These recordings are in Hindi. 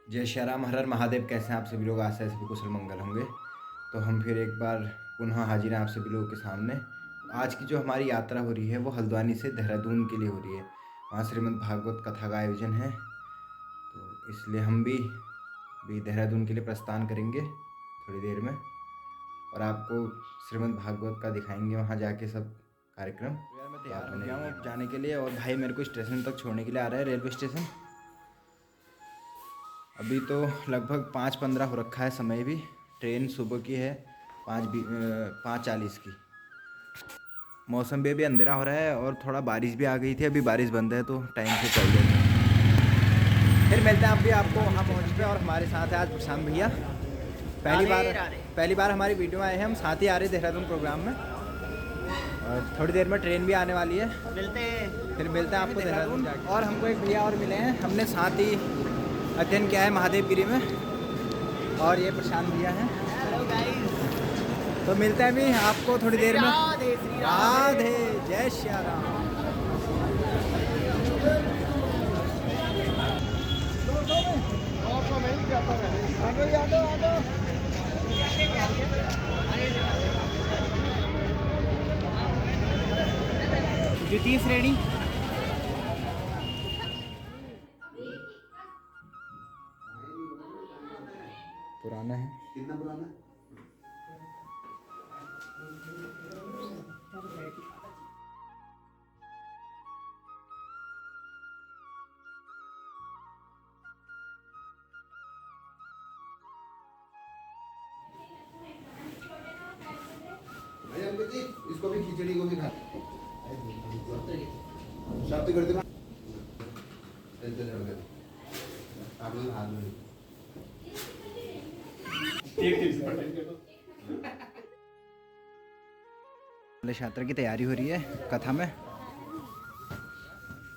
जय श्री राम, हर हर महादेव। कैसे हैं आप सभी लोग? आशा है सभी कुशल मंगल होंगे। तो हम फिर एक बार पुनः हाजिर हैं आप सभी लोगों के सामने। आज की जो हमारी यात्रा हो रही है वो हल्द्वानी से देहरादून के लिए हो रही है। वहाँ श्रीमद् भागवत कथा का आयोजन है, तो इसलिए हम भी देहरादून के लिए प्रस्थान करेंगे थोड़ी देर में, और आपको श्रीमद् भागवत का दिखाएंगे वहाँ जाके सब कार्यक्रम। यार मैं तैयार हो गया हूँ अब जाने के लिए, और भाई मेरे को स्टेशन तक छोड़ने के लिए आ रहा है, रेलवे स्टेशन। अभी तो लगभग 5:15 हो रखा है समय भी। ट्रेन सुबह की है 5:40 की। मौसम भी अभी अंधेरा हो रहा है और थोड़ा बारिश भी आ गई थी, अभी बारिश बंद है तो टाइम से चल जाएगा। फिर मिलते हैं अभी आपको वहाँ पहुँच पे। और हमारे साथ है आज प्रशांत भैया। पहली बार हमारी वीडियो आए हैं, हम साथ ही आ रहे देहरादून प्रोग्राम में, और थोड़ी देर में ट्रेन भी आने वाली है। फिर मिलते हैं आपको देहरादून जाके। और हमको एक भैया और मिले हैं, हमने साथ ही अध्ययन किया है महादेवगिरी में, और ये प्रशांत भैया हैं। हेलो गाइस, तो मिलते हैं अभी आपको थोड़ी देर में। राधे, जय श्री राम। द्वितीय श्रेणी पुराना है। कितना पुराना है? इसको भी खिचड़ी को भी खा शब्द कर देना। आप लोग हाथ में कलश यात्रा की तैयारी हो रही है कथा में।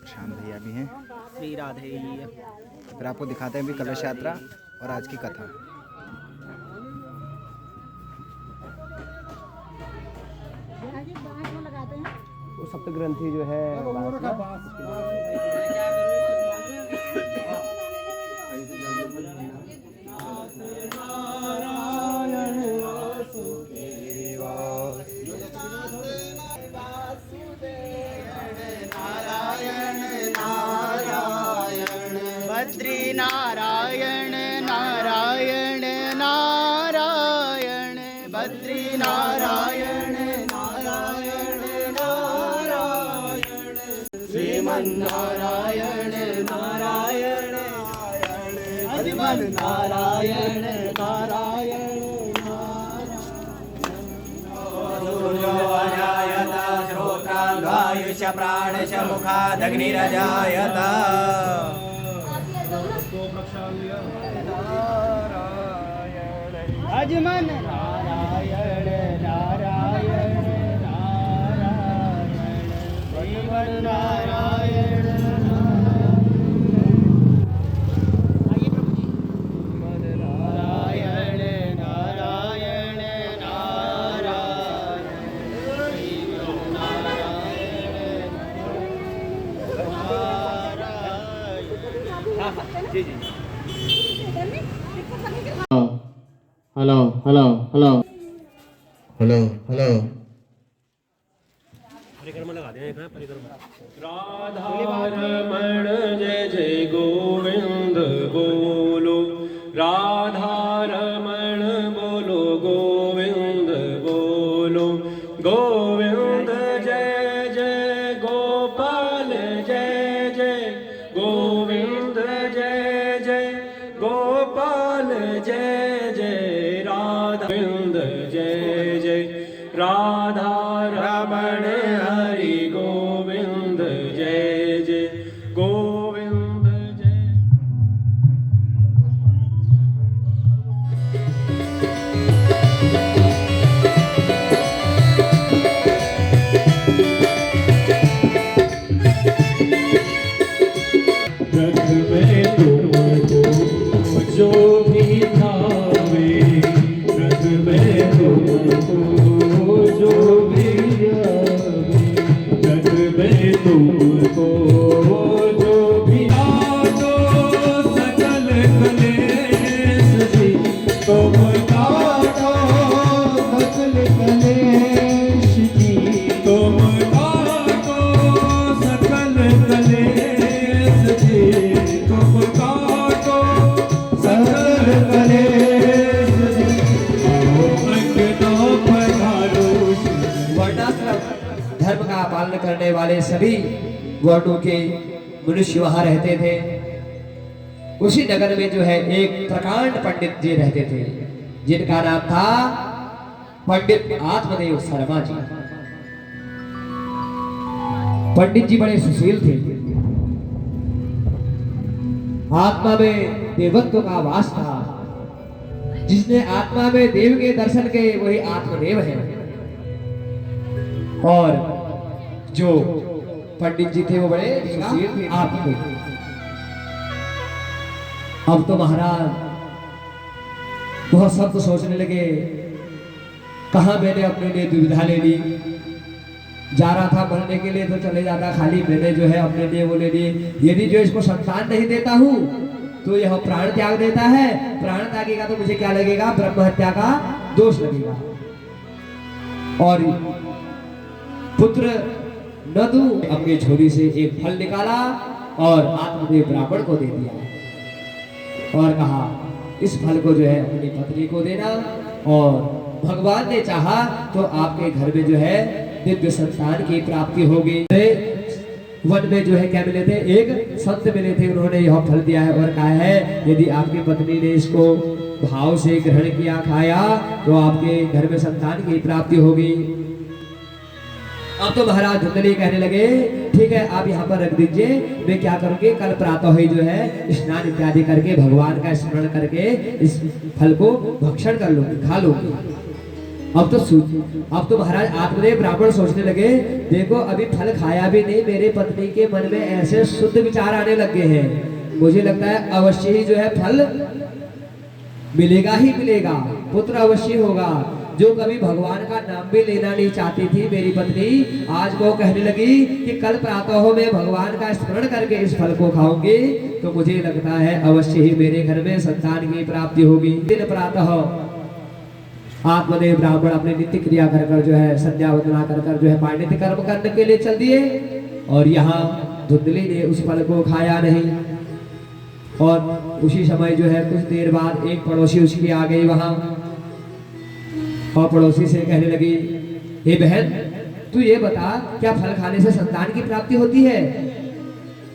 शाम भैया भी हैं। श्री राधे। फिर आपको दिखाते हैं भी कलश यात्रा और आज की कथा। वो सप्त ग्रंथि जो है बद्री नारायण नारायण नारायण, बद्री नारायण नारायण नारायण, श्रीमन्नारायण नारायण अधिमन नारायण नारायण सूर्योऽजायत श्रोत्राद्वायुष प्राणश मुखादग्निरजायत। अजमन नारायण नारायण नारायण, अजमन नारायण नारायण नारायण नारायण, जी जी। Hello hello hello hello hello. परिक्रमा लगा दें, परिक्रमा। राधारमण जय जय गोविंद बोलो, राधारमण बोलो गोविंद बोलो, गोविंद जय जय गोपाल जय जय, गोविंद जय जय गोपाल जय जय, राधाविंद जय जय राधा रमण हरि गोविंद जय जय गोविंद जय। रथ में तुमको जो भी थावे, रथ में तुम करने वाले सभी वर्णों के मनुष्य वहां रहते थे। उसी नगर में जो है एक प्रकांड पंडित जी रहते थे, जिनका नाम था पंडित आत्मदेव शर्मा जी। पंडित जी बड़े सुशील थे। आत्मा में देवत्व का वास था। जिसने आत्मा में देव के दर्शन किए वही आत्मदेव है। और जो पंडित जी थे वो बड़े सुशील थे। आपको अब तो महाराज बहुत सब सोचने लगे, कहा मैंने अपने लिए दुविधा ले ली। जा रहा था मरने के लिए तो चले जाता, खाली मैंने जो है अपने लिए वो ले ली। यदि जो इसको संतान नहीं देता हूं तो यह प्राण त्याग देता है। प्राण त्यागेगा तो मुझे क्या लगेगा? ब्रह्म हत्या का दोष लगेगा। और पुत्र न दूं, अपनी झोली से एक फल निकाला और आत्मदेव ब्राह्मण को दे दिया और कहा इस फल को जो है अपनी पत्नी को देना, और भगवान ने चाहा तो आपके घर में जो है दिव्य संतान की प्राप्ति होगी। वन में जो है क्या मिले थे? एक संत मिले थे, उन्होंने यह फल दिया है और कहा है यदि आपकी पत्नी ने इसको भाव से ग्रहण किया, खाया, तो आपके घर में संतान की प्राप्ति होगी। अब तो महाराज धुंधली कहने लगे ठीक है आप यहाँ पर रख दीजिए, मैं क्या करूँगी कल प्रातः ही जो है स्नान इत्यादि करके भगवान का स्मरण करके इस फल को भक्षण कर लूंगी, खा लूंगी। अब तो महाराज आत्मदेव ब्राह्मण सोचने लगे, देखो अभी फल खाया भी नहीं, मेरे पत्नी के मन में ऐसे शुद्ध विचार आने लगे हैं, मुझे लगता है अवश्य ही जो है फल मिलेगा ही मिलेगा, पुत्र अवश्य होगा। जो कभी भगवान का नाम भी लेना नहीं चाहती थी मेरी पत्नी, आज वो कहने लगी कि कल प्रातः मैं भगवान का स्मरण करके इस फल को खाऊंगी तो मुझे लगता है अवश्य ही मेरे घर में संतान की प्राप्ति होगी। दिन प्रातः आत्मदेव ब्राह्मण अपने नित्य क्रिया कर कर जो है संध्या वंदना कर कर जो है पांडित्य कर्म करने के लिए चल दिए। और यहाँ धुंधली ने उस फल को खाया नहीं। और उसी समय जो है कुछ देर बाद एक पड़ोसी उसकी आ गई वहां, और पड़ोसी से कहने लगी, हे बहन तू ये बता क्या फल खाने से संतान की प्राप्ति होती है?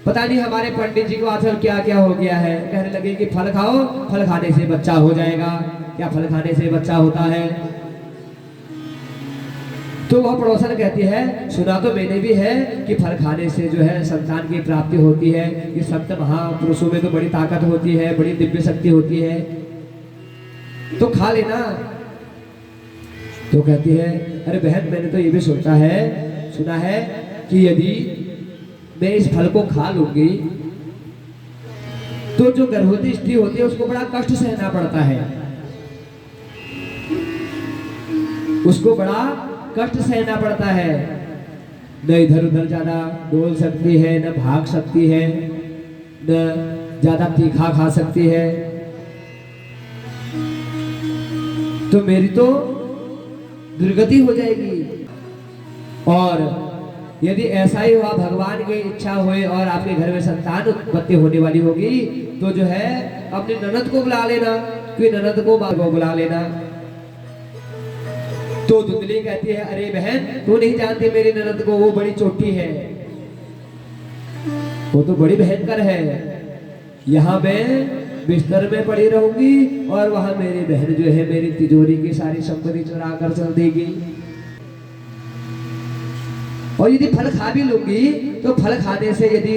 पता नहीं हमारे पंडित जी को आजकल क्या क्या हो गया है। कहने लगे कि फल खाओ, फल खाने से बच्चा हो जाएगा। क्या फल खाने से बच्चा होता है? तो वह पड़ोसन कहती है, सुना तो मैंने भी है कि फल खाने से जो है संतान की प्राप्ति होती है, कि संत महापुरुषों में तो बड़ी ताकत होती है, बड़ी दिव्य शक्ति होती है, तो खा लेना। तो कहती है, अरे बहन मैंने तो ये भी सोचा है, सुना है कि यदि मैं इस फल को खा लूंगी तो जो गर्भवती स्त्री होती है उसको बड़ा कष्ट सहना पड़ता है, उसको बड़ा कष्ट सहना पड़ता है। न इधर उधर ज्यादा डोल सकती है, न भाग सकती है, न ज्यादा तीखा खा सकती है। तो मेरी तो दुर्गति हो जाएगी। और यदि ऐसा ही हुआ, भगवान की इच्छा हुए और आपके घर में संतान उत्पत्ति होने वाली होगी तो जो है अपने ननद को बुला लेना, कोई ननद को बुला लेना। तो धुंधली कहती है, अरे बहन तू नहीं जानती मेरी ननद को, वो बड़ी चोटी है, वो तो बड़ी भयंकर है। यहाँ मैं बिस्तर में पड़ी रहूंगी और वहां मेरी बहन जो है मेरी तिजोरी की सारी संपत्ति चुरा कर चल देगी। और यदि फल खा भी लूंगी तो फल खाने से यदि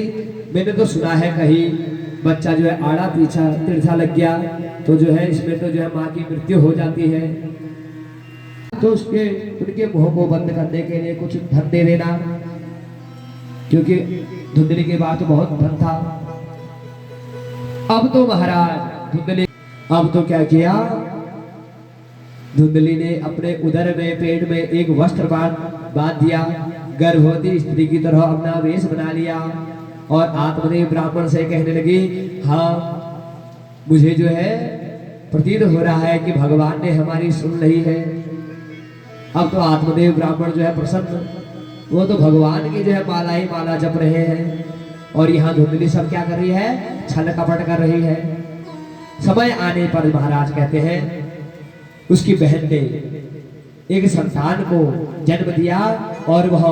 मैंने तो सुना है कहीं बच्चा जो है आड़ा पीछा तिरछा लग गया तो जो है इसमें तो जो है माँ की मृत्यु हो जाती है। तो उनके मुंह को बंद करने के लिए कुछ धन दे देना, क्योंकि धुंधली के बाद तो बहुत धन था। अब तो महाराज धुंधली अब तो क्या किया, धुंधली ने अपने उदर में पेट में एक वस्त्र बांध दिया, गर्भवती स्त्री की तरह अपना वेश बना लिया और आत्मदेव ब्राह्मण से कहने लगी, हाँ मुझे जो है प्रतीत हो रहा है कि भगवान ने हमारी सुन ली है। अब तो आत्मदेव ब्राह्मण जो है प्रसन्न, वो तो भगवान की जो है माला ही माला जप रहे हैं। और यहाँ धुंधली सब क्या कर रही है, छल कपट कर रही है। समय आने पर महाराज कहते हैं उसकी बहन ने एक संतान को जन्म दिया और वह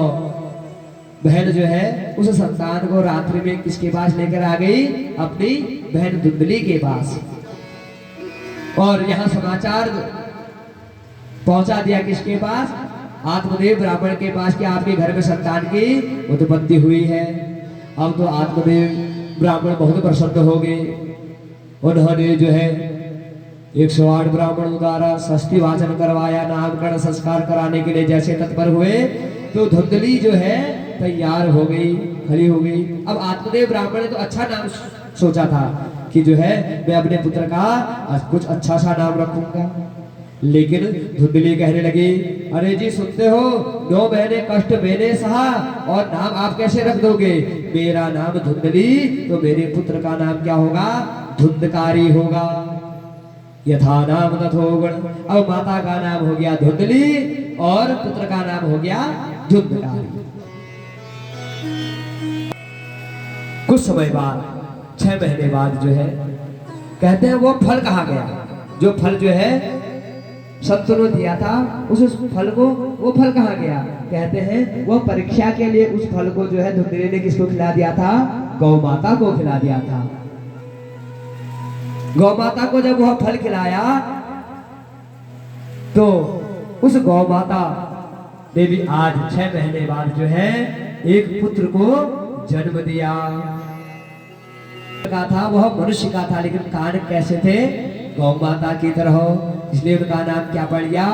बहन जो है उस संतान को रात्रि में किसके पास लेकर आ गई? अपनी बहन धुंधली के पास। और यहाँ समाचार पहुंचा दिया किसके पास? आत्मदेव ब्राह्मण के पास कि आपके घर में संतान की उत्पत्ति हुई है। अब तो आत्मदेव ब्राह्मण बहुत प्रसन्न हो गए। उन्होंने जो है 108 ब्राह्मणों द्वारा षष्ठी वाचन करवाया, नामकरण संस्कार कराने के लिए जैसे तत्पर हुए तो धुंधली जो है तैयार हो गई, खड़ी हो गई। अब आत्मदेव ब्राह्मण ने तो अच्छा नाम सोचा था कि जो है मैं अपने पुत्र का कुछ अच्छा सा नाम रखूंगा, लेकिन धुंधली कहने लगी, अरे जी सुनते हो, 9 महीने कष्ट मैंने सहा और नाम आप कैसे रख दोगे? मेरा नाम धुंधली, तो मेरे पुत्र का नाम क्या होगा? धुंधकारी होगा। यथा नाम तथोगुण। अब माता का नाम हो गया धुंधली और पुत्र का नाम हो गया धुंधकारी। कुछ समय बाद 6 महीने बाद जो है कहते हैं वो फल कहाँ गया? जो फल जो है सत्य ने दिया था उस फल को, वो फल कहाँ गया? कहते हैं वो परीक्षा के लिए उस फल को जो है धुंधली ने किसको खिला दिया था? गौ माता को खिला दिया था। गौ माता को जब वह फल खिलाया तो उस गौ माता ने भी आज 6 महीने बाद जो है एक पुत्र को जन्म दिया। का था वह मनुष्य का था, लेकिन कान कैसे थे? गौ माता की तरह, इसलिए उनका नाम क्या पड़ गया?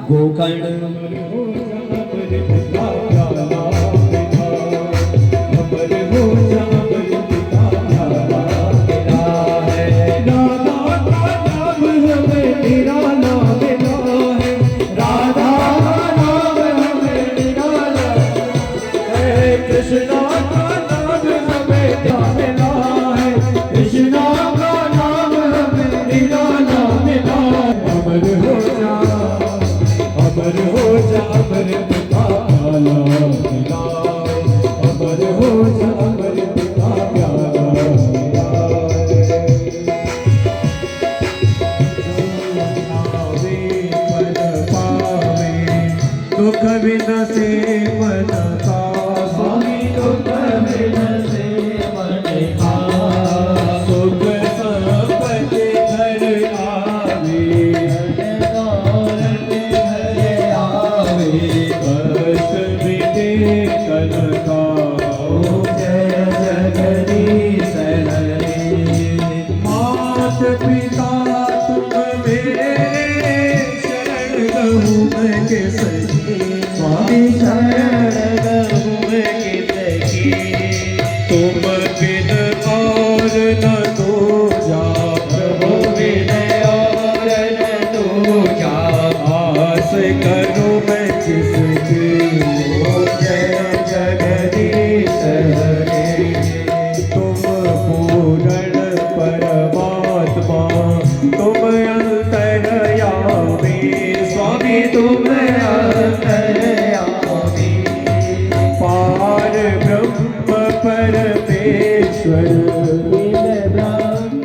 गोकर्ण।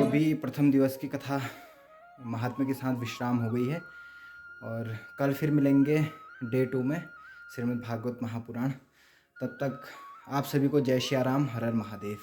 अभी प्रथम दिवस की कथा महात्मा के साथ विश्राम हो गई है और कल फिर मिलेंगे डे 2 में श्रीमद् भागवत महापुराण। तब तक आप सभी को जय श्री राम, हर हर महादेव।